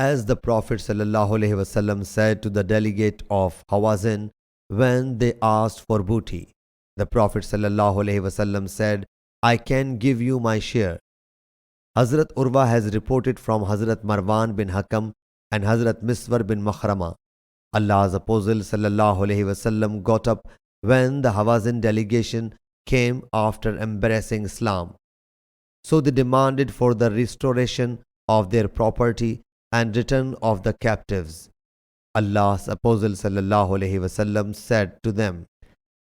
As the Prophet ﷺ said to the delegate of Hawazin when they asked for booty, the Prophet ﷺ said, I can give you my share. Hazrat Urwa has reported from Hazrat Marwan bin Hakam and Hazrat Miswar bin Makhrama. Allah's Apostle ﷺ got up when the Hawazin delegation came after embracing Islam. So they demanded for the restoration of their property and return of the captives. Allah's Apostle ﷺ said to them,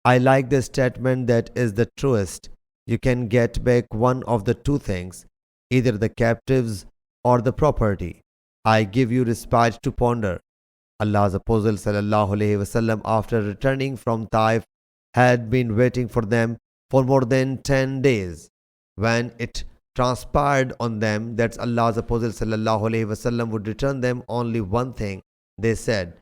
I like the statement that is the truest. You can get back one of the two things, either the captives or the property. I give you respite to ponder. Allah's Apostle ﷺ, after returning from Taif, had been waiting for them for more than 10 days. When it transpired on them that Allah's Apostle ﷺ would return them only one thing, they said,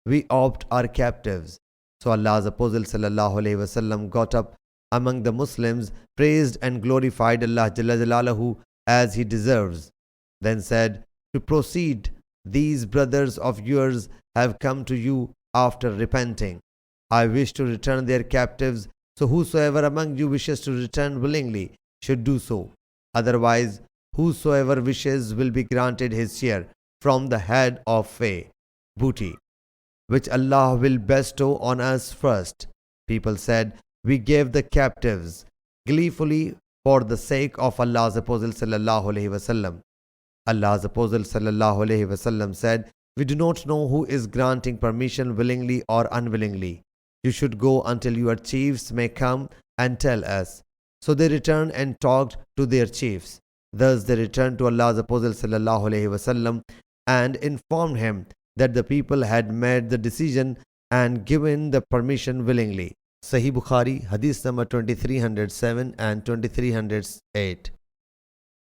we opt our captives. So Allah's Apostle ﷺ got up among the Muslims, praised and glorified Allah Jalla Jalaluhu as He deserves. Then said, to proceed, these brothers of yours have come to you after repenting. I wish to return their captives, so whosoever among you wishes to return willingly should do so. Otherwise, whosoever wishes will be granted his share from the head of fay, booty, which Allah will bestow on us first. People said, we gave the captives gleefully for the sake of Allah's Apostle ﷺ. Allah's Apostle ﷺ said, we do not know who is granting permission willingly or unwillingly. You should go until your chiefs may come and tell us. So they returned and talked to their chiefs. Thus they returned to Allah's Apostle ﷺ and informed him that the people had made the decision and given the permission willingly. Sahih Bukhari, Hadith number 2307 and 2308.